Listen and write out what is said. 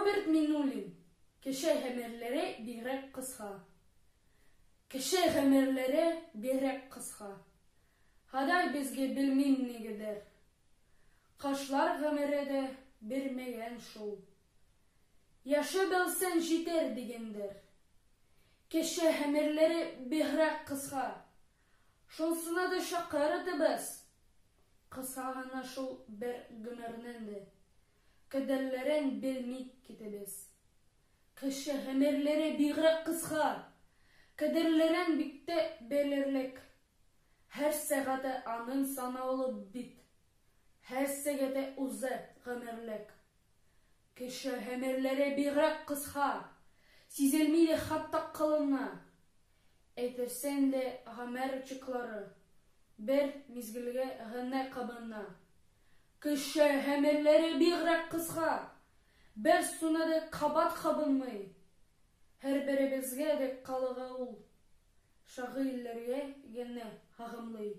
Роберт Миннулин. Кеше гомерләре бигрәк кыска. Кеше гомерләре бигрәк кыска. Хадай безгә белмим нигедер. Кашлар гомере дә бермәгән шул. Яшы белсән җитәр дигәндер. Кеше гомерләре бигрәк кыска. Шулсына да шакыртыбыз. Кыса гына шул бер гомернең дә. Кадерләрен белми китәбез. Кеше гомерләре бигрәк кыска. Кадерләрен бик тә белерлек. Һәр сәгате аның санаулы бит. Һәр сәгате узы гомерлек. Кеше гомерләре бигрәк кыска. Сизелми дә хатта кылына. Әйтерсәң дә гомер чаклары бер мизгелгә генә кабына. Кеше гомерләре бигрәк кыска. Бер суны да кабат кабынмый. Һәр беребезгә дә калыга ул. Шагыйрьләргә генә һагымлый.